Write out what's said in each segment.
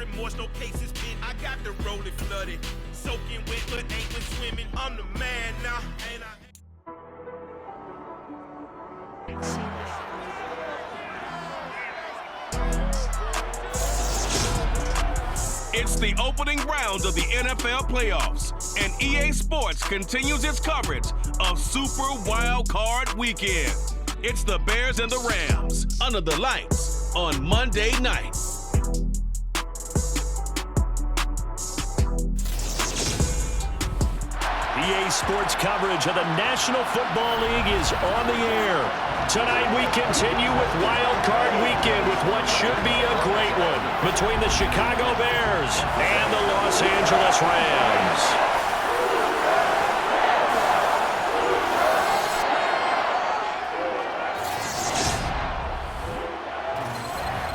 remorse, no cases been. I got the rolling flooded, soaking wet, but ain't been swimming. I'm the man now, ain't I? It's the opening round of the NFL playoffs, and EA Sports continues its coverage of Super Wild Card Weekend. It's the Bears and the Rams under the lights on Monday night. EA Sports coverage of the National Football League is on the air. Tonight we continue with Wild Card Weekend with what should be a great one between the Chicago Bears and the Los Angeles Rams.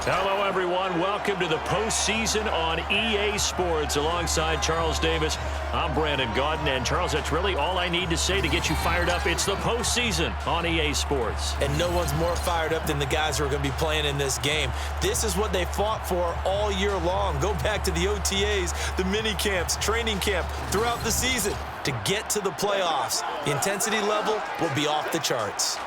Hello, everyone. Welcome to the postseason on EA Sports. Alongside Charles Davis, I'm Brandon Gaudin. And, Charles, that's really all I need to say to get you fired up. It's the postseason on EA Sports. And no one's more fired up than the guys who are going to be playing in this game. This is what they fought for all year long. Go back to the OTAs, the mini camps, training camp, throughout the season to get to the playoffs. The intensity level will be off the charts.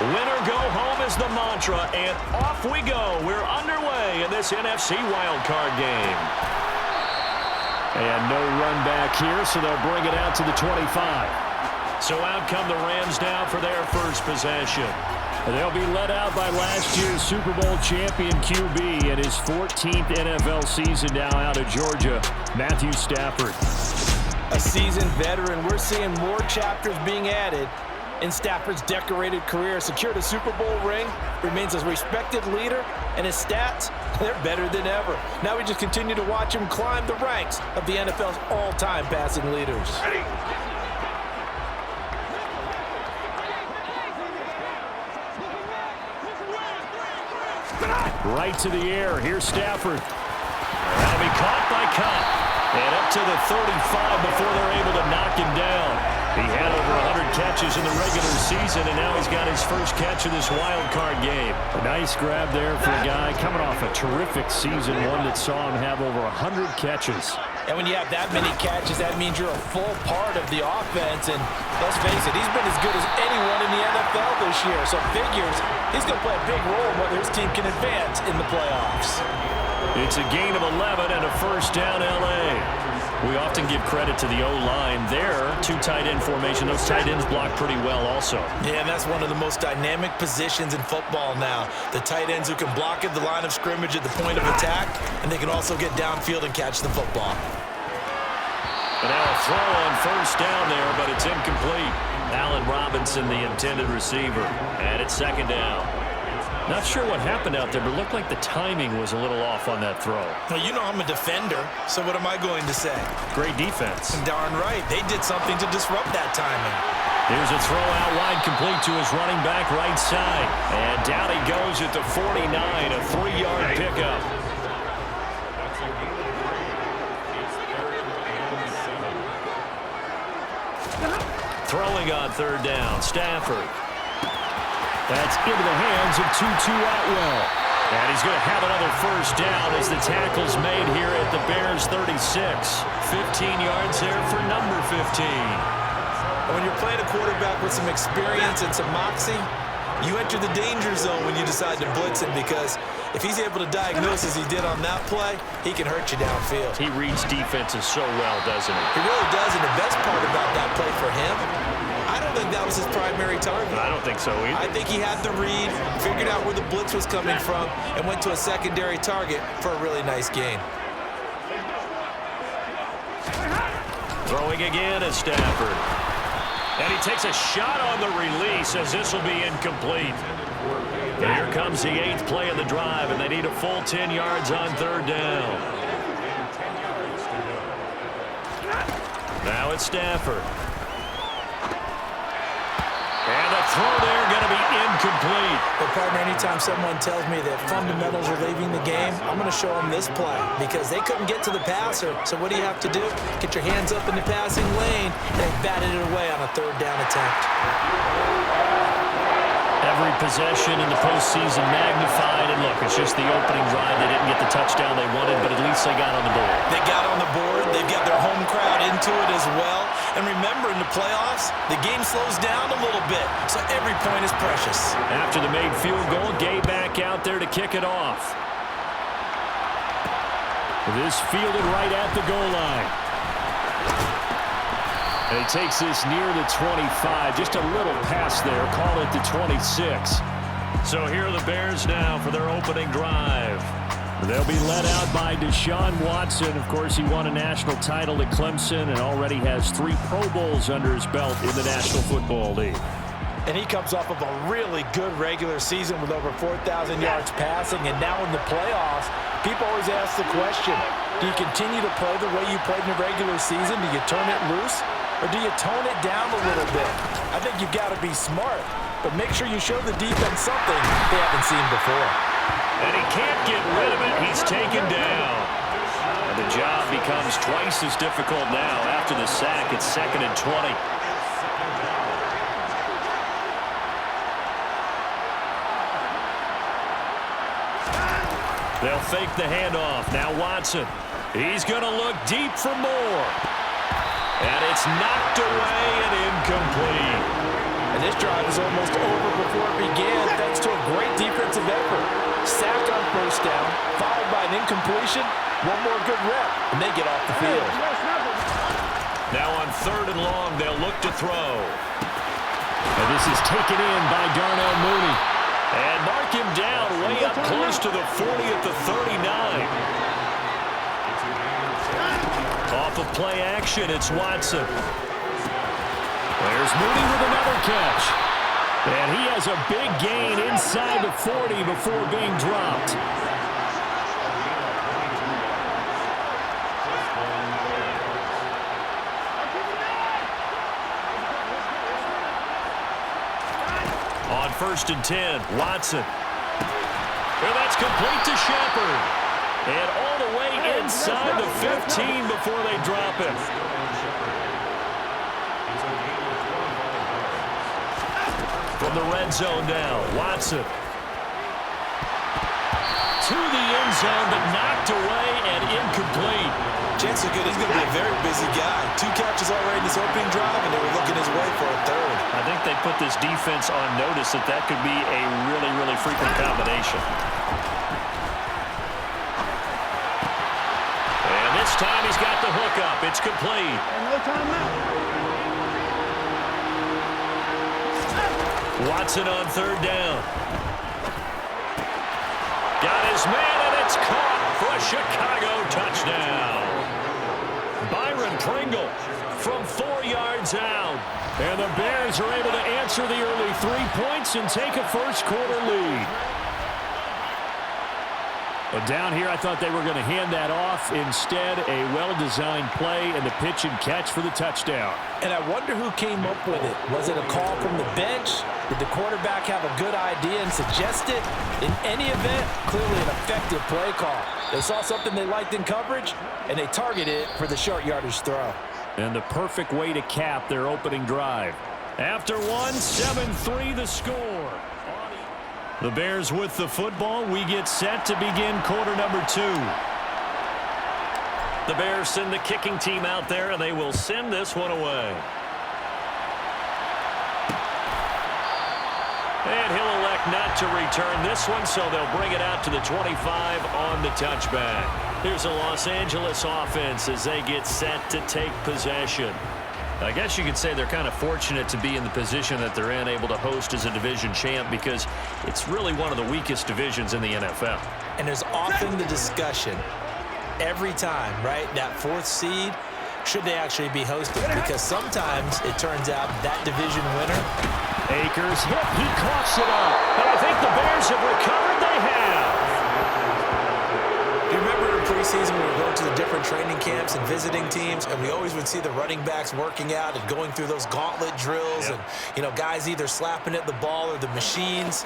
Winner go home is the mantra, and off we go. We're underway in this NFC wildcard game. And no run back here, so they'll bring it out to the 25. So out come the Rams now for their first possession. They'll be led out by last year's Super Bowl champion QB in his 14th NFL season now out of Georgia, Matthew Stafford. A seasoned veteran, we're seeing more chapters being added in Stafford's decorated career. Secured a Super Bowl ring, remains a respected leader, and his stats, they're better than ever. Now we just continue to watch him climb the ranks of the NFL's all-time passing leaders. Right to the air. Here's Stafford. That'll be caught by Cup. And up to the 35 before they're able to knock him down. He had over 100 catches in the regular season, and now he's got his first catch of this wild card game. A nice grab there for a guy coming off a terrific season, one that saw him have over 100 catches. And when you have that many catches, that means you're a full part of the offense. And let's face it, he's been as good as anyone in the NFL this year. So figures he's going to play a big role in whether his team can advance in the playoffs. It's a gain of 11 and a first down, L.A. We often give credit to the O-line there. Two tight end formation. Those tight ends block pretty well also. Yeah, and that's one of the most dynamic positions in football now. The tight ends who can block at the line of scrimmage at the point of attack, and they can also get downfield and catch the football. And now a throw on first down there, but it's incomplete. Allen Robinson, the intended receiver. And it's second down. Not sure what happened out there, but it looked like the timing was a little off on that throw. Well, you know I'm a defender, so what am I going to say? Great defense. Darn right. They did something to disrupt that timing. Here's a throw out wide, complete to his running back right side. And down he goes at the 49, a 3-yard pickup. Throwing on third down, Stafford. That's into the hands of Tutu Atwell. And he's going to have another first down as the tackle's made here at the Bears 36. 15 yards there for number 15. When you're playing a quarterback with some experience and some moxie, you enter the danger zone when you decide to blitz him, because if he's able to diagnose as he did on that play, he can hurt you downfield. He reads defenses so well, doesn't he? He really does, and the best part about that play for him, I don't think that was his primary target. I don't think so either. I think he had the read, figured out where the blitz was coming from, and went to a secondary target for a really nice gain. Throwing again is Stafford. And he takes a shot on the release as this will be incomplete. And here comes the 8th play of the drive, and they need a full 10 yards on third down. Now it's Stafford. throw there going to be incomplete. But, partner, anytime someone tells me that fundamentals are leaving the game, I'm going to show them this play because they couldn't get to the passer. So what do you have to do? Get your hands up in the passing lane and batted it away on a third down attempt. Every possession in the postseason magnified, and look, it's just the opening drive. They didn't get the touchdown they wanted, but at least they got on the board. They got on the board. They've got their home crowd into it as well. And remember, in the playoffs, the game slows down a little bit, so every point is precious. After the made field goal, Gay back out there to kick it off. This fielded right at the goal line. And he takes this near the 25. Just a little pass there. Call it the 26. So here are the Bears now for their opening drive. They'll be led out by Deshaun Watson. Of course, he won a national title at Clemson and already has 3 Pro Bowls under his belt in the National Football League. And he comes off of a really good regular season with over 4,000 yards passing. And now in the playoffs, people always ask the question, do you continue to play the way you played in the regular season? Do you turn it loose? Or do you tone it down a little bit? I think you've got to be smart, but make sure you show the defense something they haven't seen before. And he can't get rid of it. He's taken down. And the job becomes twice as difficult now after the sack. It's 2nd and 20. They'll fake the handoff. Now Watson. He's going to look deep for more. And it's knocked away and incomplete. And this drive is almost over before it began thanks to a great defensive effort. Sack on first down, followed by an incompletion, one more good rep, and they get off the field. Now on 3rd and long, they'll look to throw. And this is taken in by Darnell Mooney. And mark him down way up close to the 40 at the 39. Off of play action, it's Watson. There's Mooney with another catch. And he has a big gain inside the 40 before being dropped. On 1st and 10, Watson. And that's complete to Shepard. And all the way inside the 15 before they drop it. From the red zone now, Watson. To the end zone, but knocked away and incomplete. Chance is good. He's going to be a very busy guy. 2 catches already in this opening drive, and they were looking his way for a 3rd. I think they put this defense on notice that could be a really, really frequent combination. And this time he's got the hook up. It's complete. No timeout. Watson on 3rd down. Got his man, and it's caught for a Chicago touchdown. Byron Pringle from 4 yards out. And the Bears are able to answer the early 3 points and take a first-quarter lead. But down here, I thought they were going to hand that off. Instead, a well-designed play and the pitch and catch for the touchdown. And I wonder who came up with it. Was it a call from the bench? Did the quarterback have a good idea and suggest it? In any event, clearly an effective play call. They saw something they liked in coverage, and they targeted it for the short yardage throw. And the perfect way to cap their opening drive. After one, 7-3 the score. The Bears with the football. We get set to begin quarter number 2. The Bears send the kicking team out there, and they will send this one away. And he'll elect not to return this one, so they'll bring it out to the 25 on the touchback. Here's a Los Angeles offense as they get set to take possession. I guess you could say they're kind of fortunate to be in the position that they're in, able to host as a division champ, because it's really one of the weakest divisions in the NFL. And there's often the discussion every time, right? That 4th seed, should they actually be hosted? Because sometimes it turns out that division winner. Akers hit, he coughs it up. And I think the Bears have recovered. They have. You remember in preseason when we were going to the different training camps and visiting teams, and we always would see the running backs working out and going through those gauntlet drills, and, you know, guys either slapping at the ball or the machines.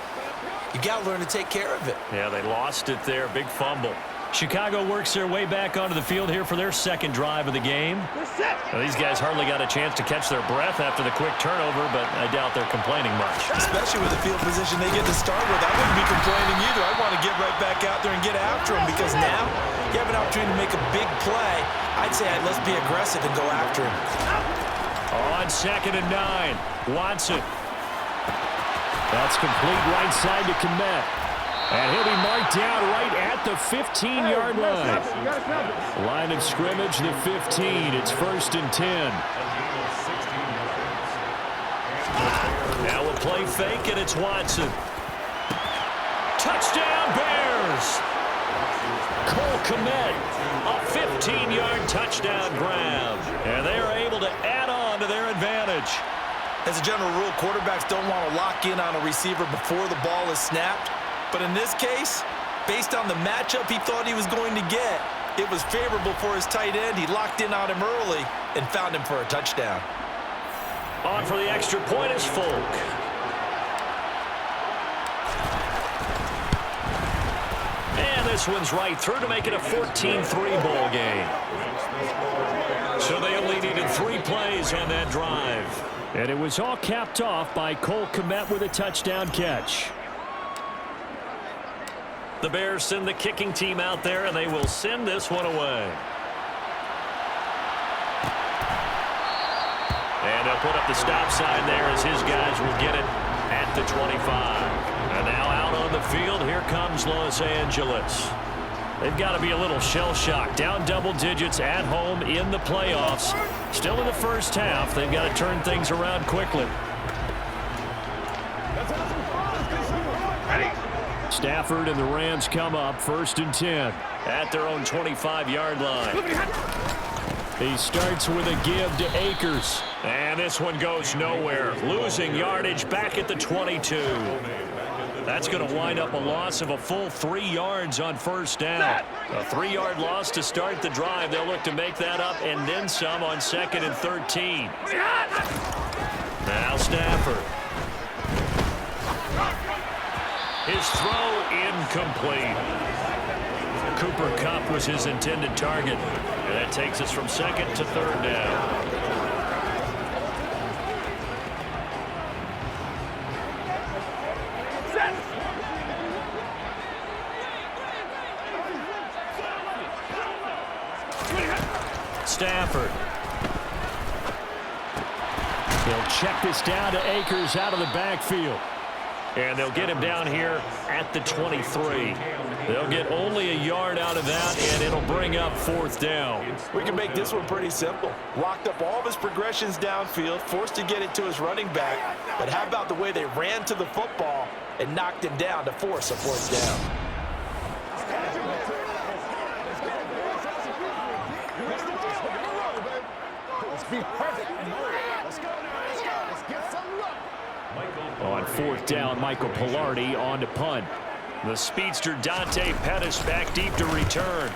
You got to learn to take care of it. Yeah, they lost it there. Big fumble. Chicago works their way back onto the field here for their second drive of the game. Now, these guys hardly got a chance to catch their breath after the quick turnover, but I doubt they're complaining much. Especially with the field position they get to start with. I wouldn't be complaining either. I want to get right back out there and get after them, because now you have an opportunity to make a big play. I'd say let's be aggressive and go after him. On 2nd and 9, Watson. That's complete right side to Komet. And he'll be marked down right at the 15-yard line. Line of scrimmage, the 15. It's 1st and 10. Now we'll play fake, and it's Watson. Touchdown, Bears! Cole Komet, a 15-yard touchdown grab. And they are able to add on to their advantage. As a general rule, quarterbacks don't want to lock in on a receiver before the ball is snapped. But in this case, based on the matchup he thought he was going to get, it was favorable for his tight end. He locked in on him early and found him for a touchdown. On for the extra point is Folk. And this one's right through to make it a 14-3 ball game. So they only needed 3 plays on that drive. And it was all capped off by Cole Komet with a touchdown catch. The Bears send the kicking team out there, and they will send this one away. And they'll put up the stop sign there as his guys will get it at the 25. And now out on the field, here comes Los Angeles. They've got to be a little shell-shocked. Down double digits at home in the playoffs. Still in the first half. They've got to turn things around quickly. Stafford and the Rams come up 1st and 10 at their own 25-yard line. He starts with a give to Akers. And this one goes nowhere. Losing yardage back at the 22. That's going to wind up a loss of a full 3 yards on 1st down. A 3-yard loss to start the drive. They'll look to make that up and then some on 2nd and 13. Now Stafford. His throw incomplete. Cooper Kupp was his intended target. And that takes us from 2nd to 3rd down. Stafford. They'll check this down to Akers out of the backfield. And they'll get him down here at the 23. They'll get only a yard out of that, and it'll bring up 4th down. We can make this one pretty simple. Locked up all of his progressions downfield, forced to get it to his running back. But how about the way they ran to the football and knocked him down to force a 4th down? On 4th down, Michael Pilardi on to punt. The speedster Dante Pettis back deep to return.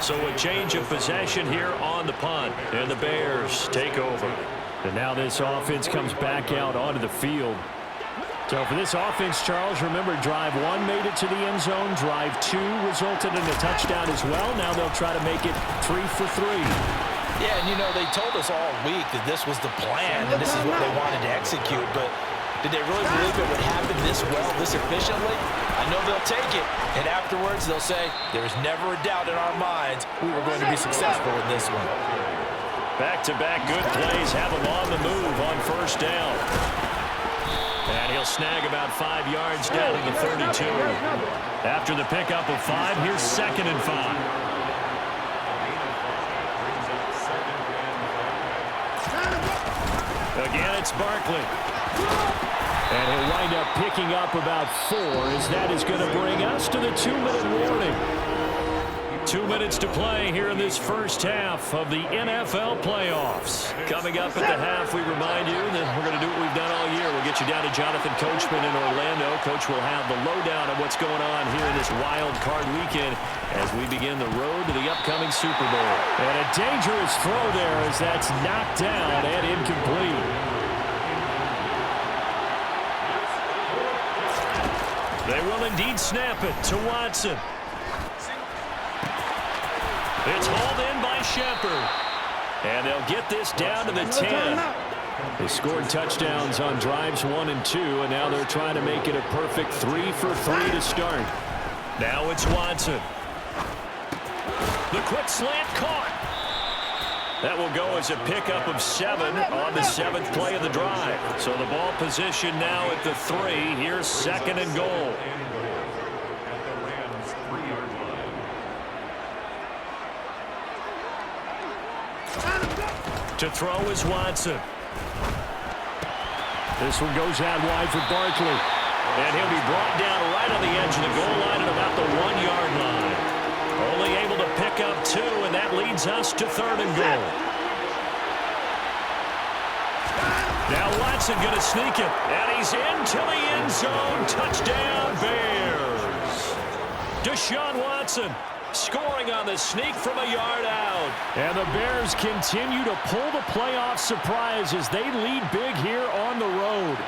So a change of possession here on the punt, and the Bears take over. And now this offense comes back out onto the field. So for this offense, Charles, remember drive 1 made it to the end zone. Drive 2 resulted in a touchdown as well. Now they'll try to make it 3 for 3. Yeah, and you know, they told us all week that this was the plan and this is what they wanted to execute. But did they really believe it would happen this well, this efficiently? I know they'll take it. And afterwards, they'll say, there's never a doubt in our minds we were going to be successful in this one. Back-to-back good plays have them on the move on 1st down. And he'll snag about 5 yards down to the 32. After the pickup of 5, here's 2nd and 5. Again, it's Barkley. And he'll wind up picking up about 4 as that is going to bring us to the 2-minute warning. 2 minutes to play here in this first half of the NFL playoffs. Coming up at the half, we remind you that we're going to do what we've done all year. We'll get you down to Jonathan Coachman in Orlando. Coach will have the lowdown of what's going on here in this wild card weekend as we begin the road to the upcoming Super Bowl. And a dangerous throw there as that's knocked down and incomplete. They will indeed snap it to Watson. It's hauled in by Shepard. And they'll get this down to the 10. They scored touchdowns on drives 1 and 2, and now they're trying to make it a perfect 3 for 3 to start. Now it's Watson. The quick slant caught. That will go as a pickup of 7 on the 7th play of the drive. So the ball position now at the 3. Here's 2nd and goal. To throw is Watson. This one goes out wide for Barkley. And he'll be brought down right on the edge of the goal line at about the 1-yard line. Only able to pick up 2, and that leads us to 3rd and goal. Now Watson going to sneak it. And he's into the end zone. Touchdown, Bears. Deshaun Watson scoring on the sneak from a yard out. And the Bears continue to pull the playoff surprise as they lead big here on the road.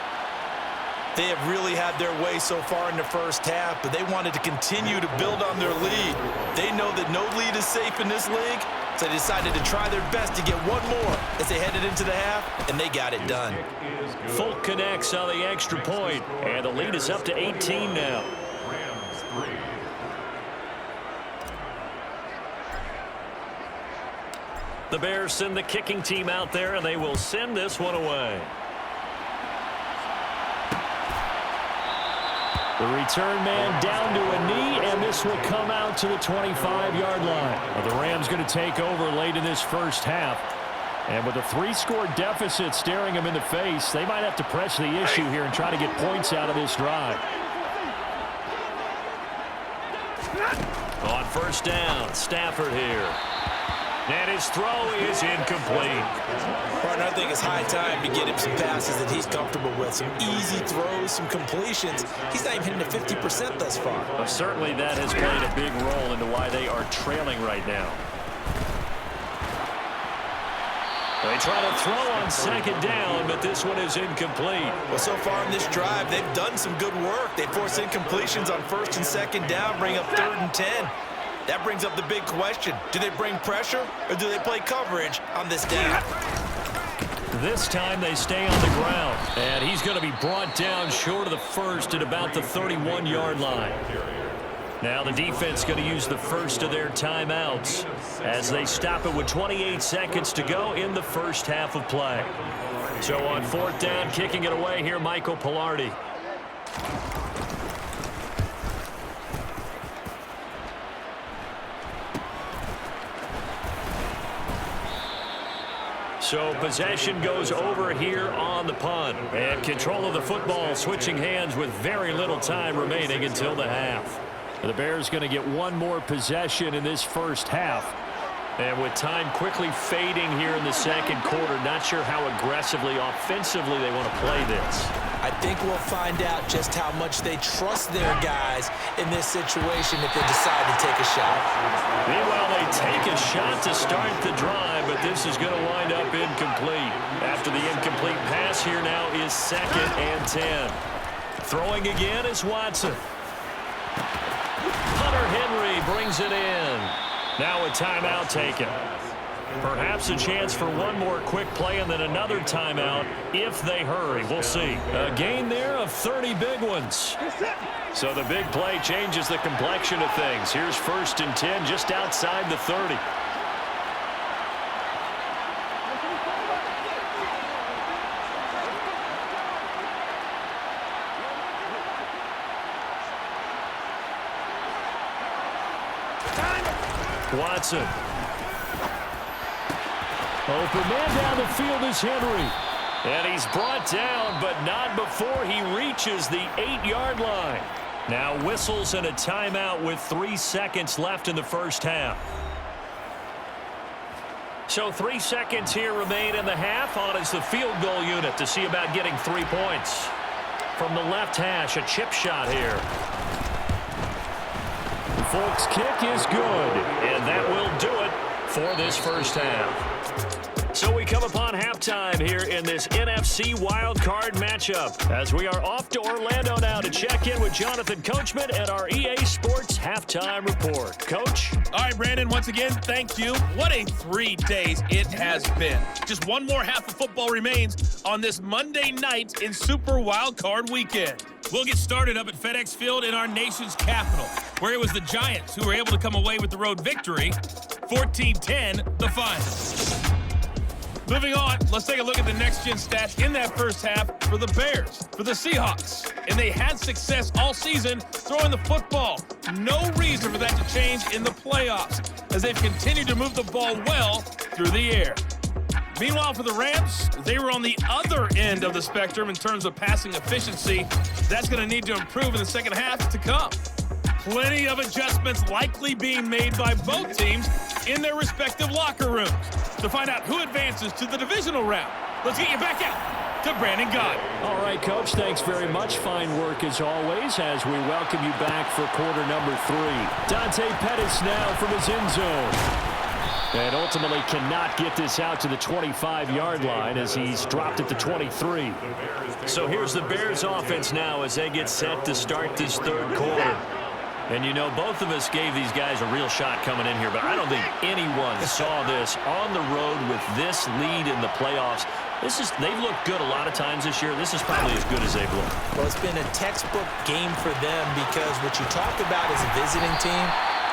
They have really had their way so far in the first half, but they wanted to continue to build on their lead. They know that no lead is safe in this league, so they decided to try their best to get one more as they headed into the half, and they got it done. Folk connects on the extra point, and the lead is up to 18 now. The Bears send the kicking team out there, and they will send this one away. The return man down to a knee, and this will come out to the 25-yard line. Well, the Rams going to take over late in this first half. And with a 3-score deficit staring them in the face, they might have to press the issue here and try to get points out of this drive. On first down, Stafford here. And his throw is incomplete. Partner, I think it's high time to get him some passes that he's comfortable with. Some easy throws, some completions. He's not even hitting the 50% thus far. Well, certainly that has played a big role into why they are trailing right now. They try to throw on 2nd down, but this one is incomplete. Well, so far in this drive, they've done some good work. They force incompletions on 1st and 2nd down, bring up 3rd and 10. That brings up the big question. Do they bring pressure or do they play coverage on this down? This time they stay on the ground. And he's going to be brought down short of the 1st at about the 31-yard line. Now the defense going to use the first of their timeouts as they stop it with 28 seconds to go in the first half of play. So on 4th down, kicking it away here, Michael Pilardi. So possession goes over here on the punt. And control of the football switching hands with very little time remaining until the half. The Bears going to get one more possession in this first half. And with time quickly fading here in the 2nd quarter, not sure how aggressively, offensively they want to play this. I think we'll find out just how much they trust their guys in this situation if they decide to take a shot. Meanwhile, they take a shot to start the drive, but this is going to wind up incomplete. After the incomplete pass, here now is 2nd and 10. Throwing again is Watson. Hunter Henry brings it in. Now a timeout taken. Perhaps a chance for one more quick play and then another timeout if they hurry. We'll see. A gain there of 30 big ones. So the big play changes the complexion of things. Here's 1st and 10 just outside the 30. Watson. Open man down the field is Henry. And he's brought down, but not before he reaches the 8-yard line. Now whistles and a timeout with 3 seconds left in the first half. So 3 seconds here remain in the half. On is the field goal unit to see about getting 3 points. From the left hash, a chip shot here. Folks' kick is good, and that will do it for this first half. So we come upon halftime here in this NFC wildcard matchup as we are off to Orlando now to check in with Jonathan Coachman and our EA Sports halftime report. Coach? All right, Brandon, once again, thank you. What a 3 days it has been. Just one more half of football remains on this Monday night in Super Wildcard Weekend. We'll get started up at FedEx Field in our nation's capital, where it was the Giants who were able to come away with the road victory, 14-10, the final. Moving on, let's take a look at the next-gen stats in that first half for the Bears, for the Seahawks. And they had success all season throwing the football. No reason for that to change in the playoffs, as they've continued to move the ball well through the air. Meanwhile, for the Rams, they were on the other end of the spectrum in terms of passing efficiency. That's going to need to improve in the second half to come. Plenty of adjustments likely being made by both teams in their respective locker rooms. To find out who advances to the divisional round, let's get you back out to Brandon Gott. All right, Coach, thanks very much. Fine work as always as we welcome you back for quarter number 3. Dante Pettis now from his end zone. And ultimately cannot get this out to the 25-yard line as he's dropped at the 23. So here's the Bears offense now as they get set to start this third quarter. And, you know, both of us gave these guys a real shot coming in here, but I don't think anyone saw this on the road with this lead in the playoffs. They've looked good a lot of times this year. This is probably as good as they've looked. Well, it's been a textbook game for them because what you talk about as a visiting team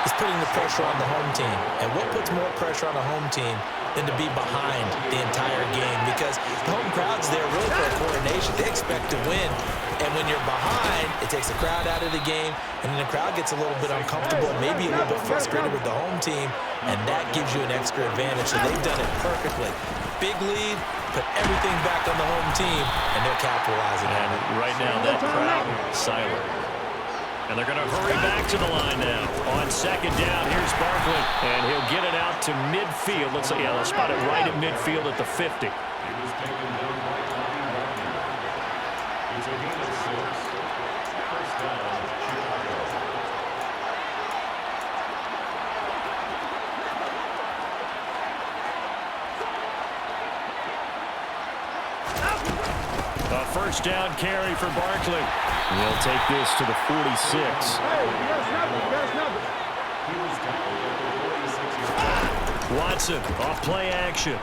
is putting the pressure on the home team. And what puts more pressure on a home team than to be behind the entire game? Because the home crowd's there really for a coordination. They expect to win. And when you're behind, it takes the crowd out of the game, and then the crowd gets a little bit uncomfortable, maybe a little bit frustrated with the home team, and that gives you an extra advantage. So they've done it perfectly. Big lead, put everything back on the home team, and they're capitalizing on it. Right now, that crowd silent. And they're going to hurry back to the line now. On second down, here's Barkley, and he'll get it out to midfield. Let's say, they'll spot it right at midfield at the 50. A first down carry for Barkley. He'll take this to the 46. Watson off play action.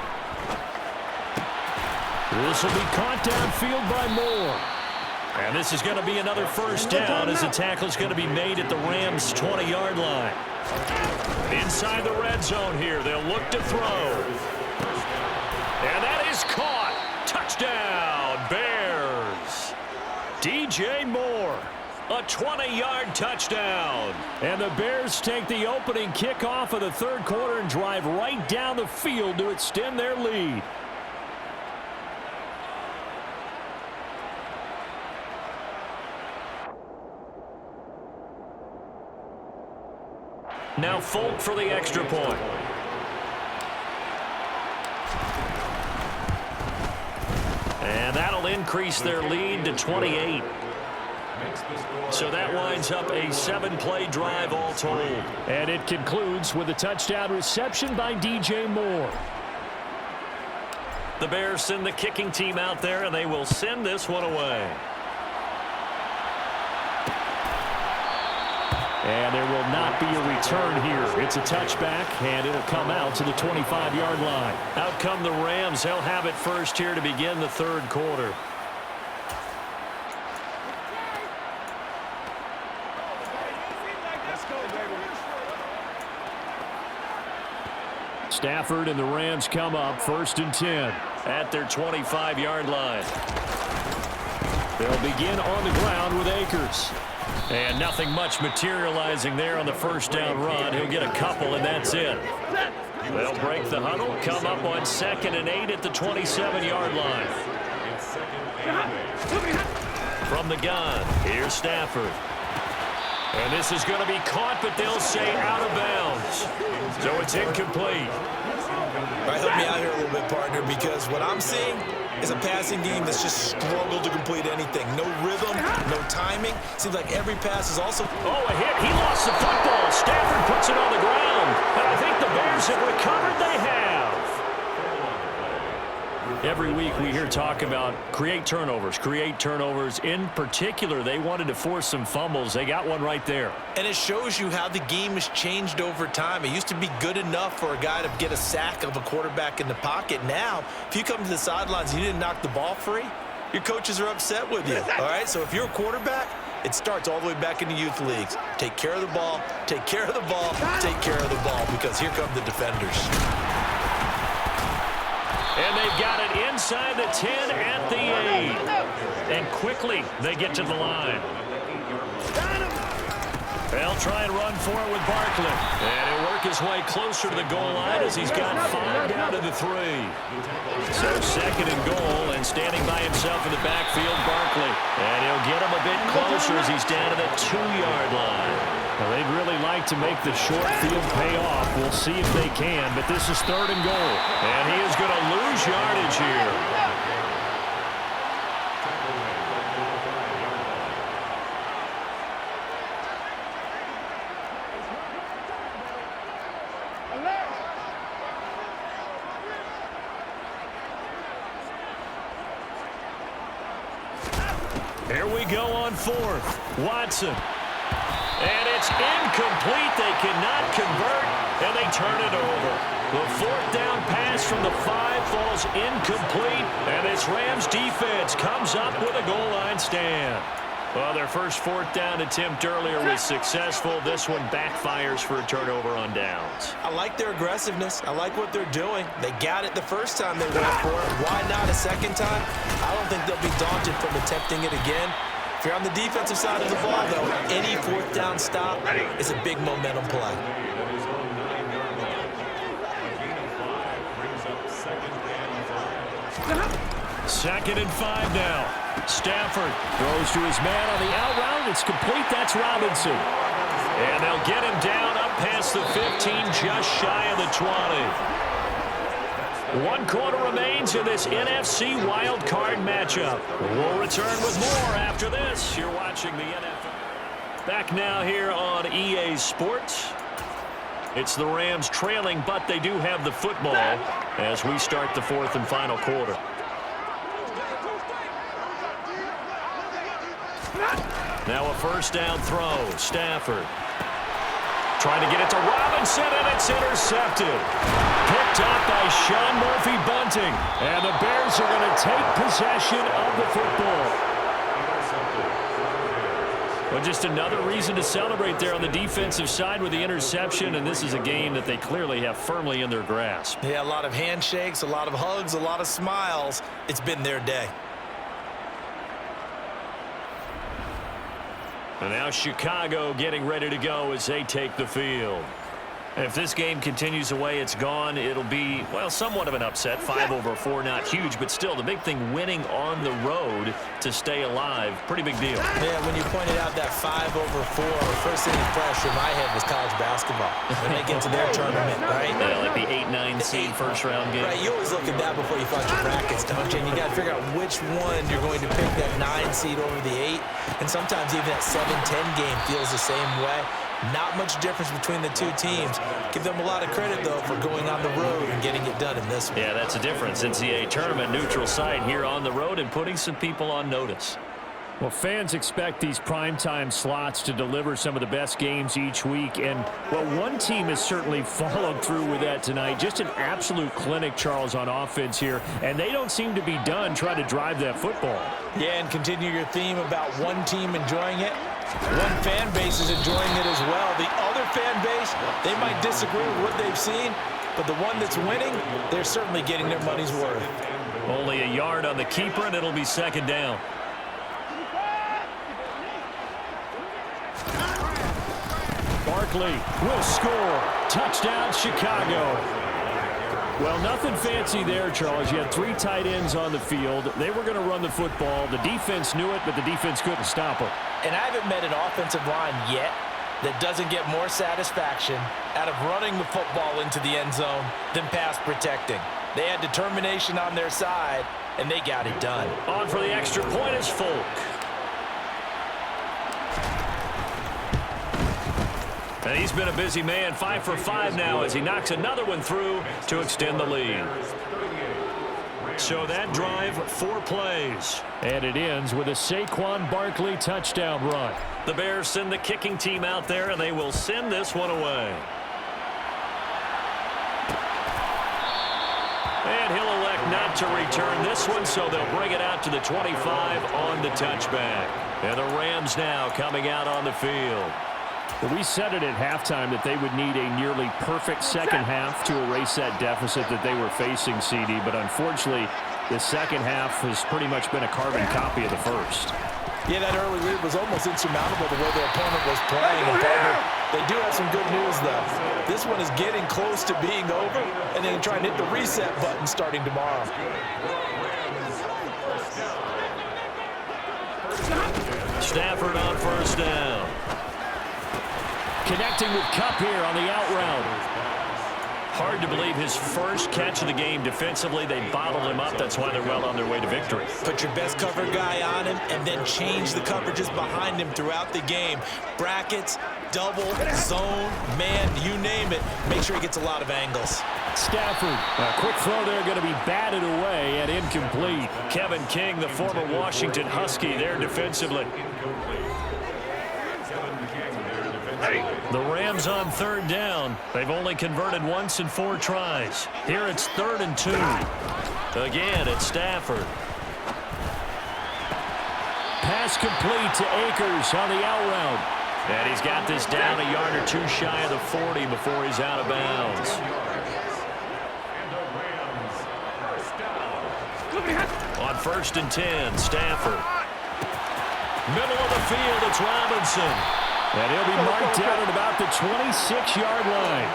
This will be caught downfield by Moore. And this is going to be another first down as the tackle is going to be made at the Rams' 20-yard line. Inside the red zone here, they'll look to throw. And that is caught. Touchdown, Bears. DJ Moore, a 20-yard touchdown. And the Bears take the opening kickoff of the third quarter and drive right down the field to extend their lead. Now Folk for the extra point. And that'll increase their lead to 28. So that winds up a 7-play drive all told. And it concludes with a touchdown reception by DJ Moore. The Bears send the kicking team out there, and they will send this one away. And there will not be a return here. It's a touchback, and it'll come out to the 25-yard line. Out come the Rams. They'll have it first here to begin the third quarter. Stafford and the Rams come up 1st and 10 at their 25-yard line. They'll begin on the ground with Akers. And nothing much materializing there on the first down run. He'll get a couple, and that's it. They'll break the huddle, come up on 2nd and 8 at the 27-yard line. From the gun, here's Stafford. And this is going to be caught, but they'll say out of bounds. So it's incomplete. All right, help me out here a little bit, partner, because what I'm seeing is a passing game that's just struggled to complete anything. No rhythm, no timing. Seems like every pass is also... Oh, a hit. He lost the football. Stafford puts it on the ground. And I think the Bears have recovered. They have. Every week we hear talk about create turnovers. In particular, they wanted to force some fumbles. They got one right there. And it shows you how the game has changed over time. It used to be good enough for a guy to get a sack of a quarterback in the pocket. Now, if you come to the sidelines and you didn't knock the ball free, your coaches are upset with you. All right, so if you're a quarterback, it starts all the way back in the youth leagues. Take care of the ball, take care of the ball, take care of the ball, because here come the defenders. And they've got it inside the 10 at the 8. And quickly they get to the line. They'll try and run for it with Barkley. And he'll work his way closer to the goal line as he's got 5 down to the 3. So 2nd and goal, and standing by himself in the backfield, Barkley. And he'll get him a bit closer as he's down to the 2-yard line. Well, they'd really like to make the short field pay off. We'll see if they can, but this is 3rd and goal. And he is going to lose yardage here. Here we go on 4th. Watson. And it's incomplete. They cannot convert, and they turn it over. The 4th down pass from the 5 falls incomplete, and this Rams defense comes up with a goal line stand. Well, their first 4th down attempt earlier was successful. This one backfires for a turnover on downs. I like their aggressiveness. I like what they're doing. They got it the first time they went for it. Why not a second time? I don't think they'll be daunted from attempting it again. If you're on the defensive side of the ball, though, any 4th down stop is a big momentum play. Second and 5 now. Stafford throws to his man on the out route. It's complete. That's Robinson. And they'll get him down up past the 15, just shy of the 20. 1 quarter remains in this NFC wild card matchup. We'll return with more after this. You're watching the NFL. Back now here on EA Sports. It's the Rams trailing, but they do have the football as we start the 4th and final quarter. Now a 1st down throw. Stafford trying to get it to Robinson, and it's intercepted. Picked up by Sean Murphy-Bunting. And the Bears are going to take possession of the football. Well, just another reason to celebrate there on the defensive side with the interception, and this is a game that they clearly have firmly in their grasp. Yeah, a lot of handshakes, a lot of hugs, a lot of smiles. It's been their day. And now Chicago getting ready to go as they take the field. And if this game continues the way it's gone, it'll be, well, somewhat of an upset. 5-4, not huge, but still the big thing, winning on the road to stay alive. Pretty big deal. Yeah, when you pointed out that 5-4, the first thing that flashed through my head was college basketball. When they get to their tournament, right? Yeah, like the 8-9 seed first-round game. Right, you always look at that before you find your brackets, don't you? And you got to figure out which one you're going to pick, that 9 seed over the 8. And sometimes even that 7-10 game feels the same way. Not much difference between the two teams. Give them a lot of credit, though, for going on the road and getting it done in this one. Yeah, that's the difference. NCAA tournament, neutral site here on the road and putting some people on notice. Well, fans expect these primetime slots to deliver some of the best games each week. And, well, one team has certainly followed through with that tonight. Just an absolute clinic, Charles, on offense here. And they don't seem to be done trying to drive that football. Yeah, and continue your theme about one team enjoying it. One fan base is enjoying it as well. The other fan base, they might disagree with what they've seen, but the one that's winning, they're certainly getting their money's worth. Only a yard on the keeper, and it'll be 2nd down. Barkley will score. Touchdown, Chicago. Well, nothing fancy there, Charles. You had 3 tight ends on the field. They were going to run the football. The defense knew it, but the defense couldn't stop them. And I haven't met an offensive line yet that doesn't get more satisfaction out of running the football into the end zone than pass protecting. They had determination on their side, and they got it done. On for the extra point is Folk. And he's been a busy man, 5 for 5 now as he knocks another one through to extend the lead. So that drive, 4 plays. And it ends with a Saquon Barkley touchdown run. The Bears send the kicking team out there, and they will send this one away. And he'll elect not to return this one, so they'll bring it out to the 25 on the touchback. And the Rams now coming out on the field. Well, we said it at halftime that they would need a nearly perfect second half to erase that deficit that they were facing, CD. But unfortunately, the second half has pretty much been a carbon copy of the first. Yeah, that early lead was almost insurmountable the way their opponent was playing. And partner, they do have some good news, though. This one is getting close to being over, and then try and hit the reset button starting tomorrow. Stafford on first down. Connecting with Kupp here on the out route. Hard to believe his first catch of the game defensively. They bottled him up. That's why they're well on their way to victory. Put your best cover guy on him and then change the coverages behind him throughout the game. Brackets, double, zone, man, you name it. Make sure he gets a lot of angles. Stafford, a quick throw there going to be batted away and incomplete. Kevin King, the former Washington Husky, there defensively. The Rams on third down. They've only converted once in 4 tries. Here it's 3rd and 2. Again, it's Stafford. Pass complete to Akers on the out route. And he's got this down a yard or 2 shy of the 40 before he's out of bounds. On 1st and 10, Stafford. Middle of the field, it's Robinson. And he'll be marked down at about the 26-yard line.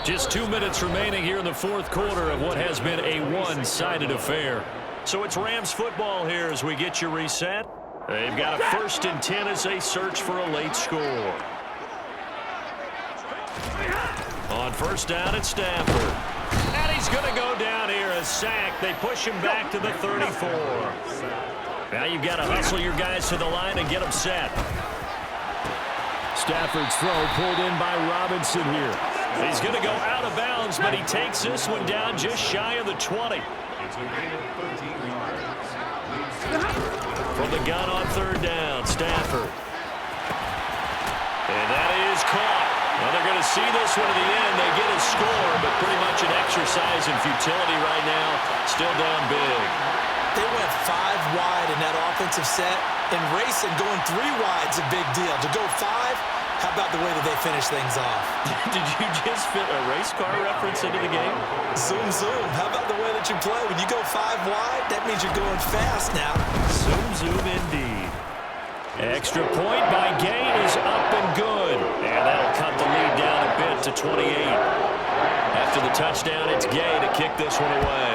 Just 2 minutes remaining here in the 4th quarter of what has been a one-sided affair. So it's Rams football here as we get you reset. They've got a 1st and 10 as they search for a late score. On first down, it's Stafford. And he's going to go down here, a sack. They push him back to the 34. Now you've got to hustle your guys to the line and get them set. Stafford's throw pulled in by Robinson here. He's going to go out of bounds, but he takes this one down just shy of the 20. From the gun on 3rd down, Stafford. And that is caught. Well, they're going to see this one to the end. They get a score, but pretty much an exercise in futility right now. Still down big. They went 5 wide in that offensive set, and racing going 3 wide's a big deal. To go 5, how about the way that they finish things off? Did you just fit a race car reference into the game? Zoom, zoom. How about the way that you play? When you go 5 wide, that means you're going fast now. Zoom, zoom indeed. Extra point by Gain is up and good. And that'll cut the lead down a bit to 28. After the touchdown, it's Gay to kick this one away.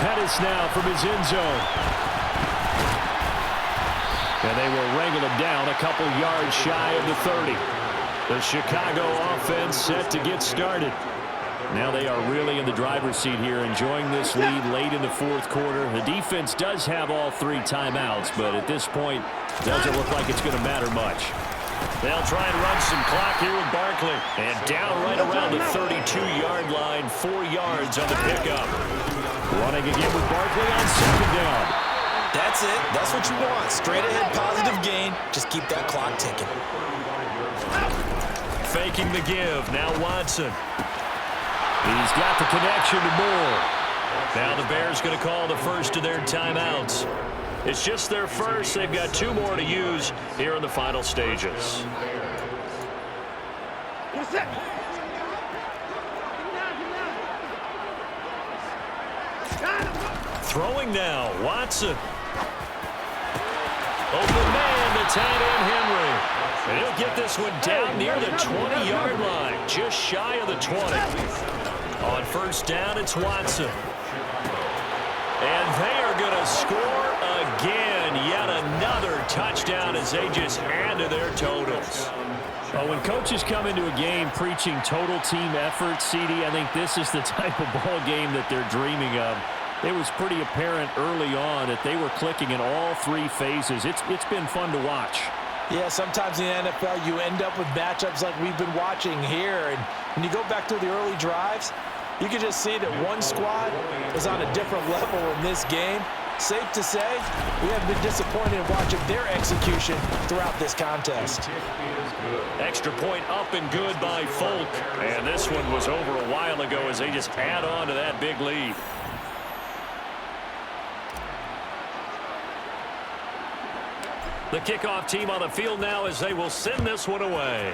Pettis now from his end zone. And they will wrangle him down a couple yards shy of the 30. The Chicago offense set to get started. Now they are really in the driver's seat here, enjoying this lead late in the 4th quarter. The defense does have all 3 timeouts, but at this point, doesn't look like it's going to matter much. They'll try and run some clock here with Barkley. And down right around the 32-yard line, 4 yards on the pickup. Running again with Barkley on 2nd down. That's it. That's what you want. Straight ahead, positive gain. Just keep that clock ticking. Faking the give. Now Watson. He's got the connection to Moore. Now the Bears going to call the first of their timeouts. It's just their first. They've got 2 more to use here in the final stages. Throwing now, Watson. Open man, the tight end, Henry. And he'll get this one down near the 20-yard line, just shy of the 20. On first down, it's Watson. And they are going to score again. Yet another touchdown as they just add to their totals. Well, when coaches come into a game preaching total team effort, CD, I think this is the type of ball game that they're dreaming of. It was pretty apparent early on that they were clicking in all three phases. It's been fun to watch. Yeah, sometimes in the NFL you end up with matchups like we've been watching here. And when you go back to the early drives, you can just see that one squad is on a different level in this game. Safe to say, we haven't been disappointed in watching their execution throughout this contest. Extra point up and good by Folk. And this one was over a while ago as they just add on to that big lead. The kickoff team on the field now as they will send this one away.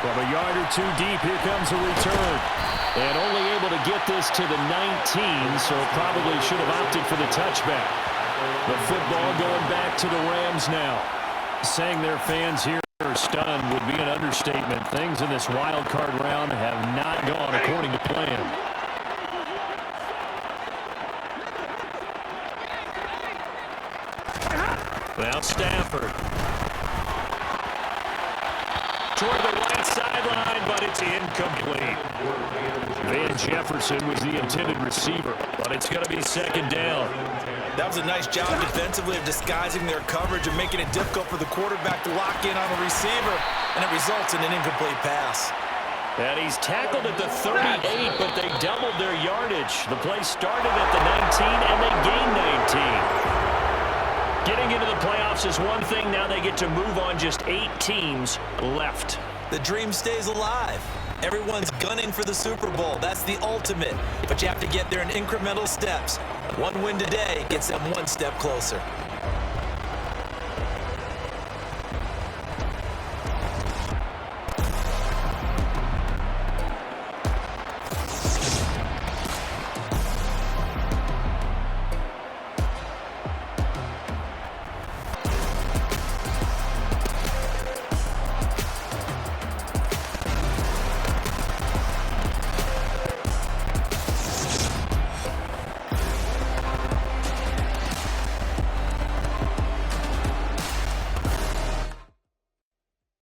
From a yard or two deep, here comes a return. And only able to get this to the 19, so probably should have opted for the touchback. The football going back to the Rams now. Saying their fans here are stunned would be an understatement. Things in this wild card round have not gone according to plan. Now Stafford. Toward the right sideline, but it's incomplete. Van Jefferson was the intended receiver, but it's going to be second down. That was a nice job defensively of disguising their coverage and making it difficult for the quarterback to lock in on the receiver, and it results in an incomplete pass. And he's tackled at the 38, but they doubled their yardage. The play started at the 19, and they gained 19. Getting into the playoffs is one thing. Now they get to move on just 8 teams left. The dream stays alive. Everyone's gunning for the Super Bowl. That's the ultimate. But you have to get there in incremental steps. One win today gets them one step closer.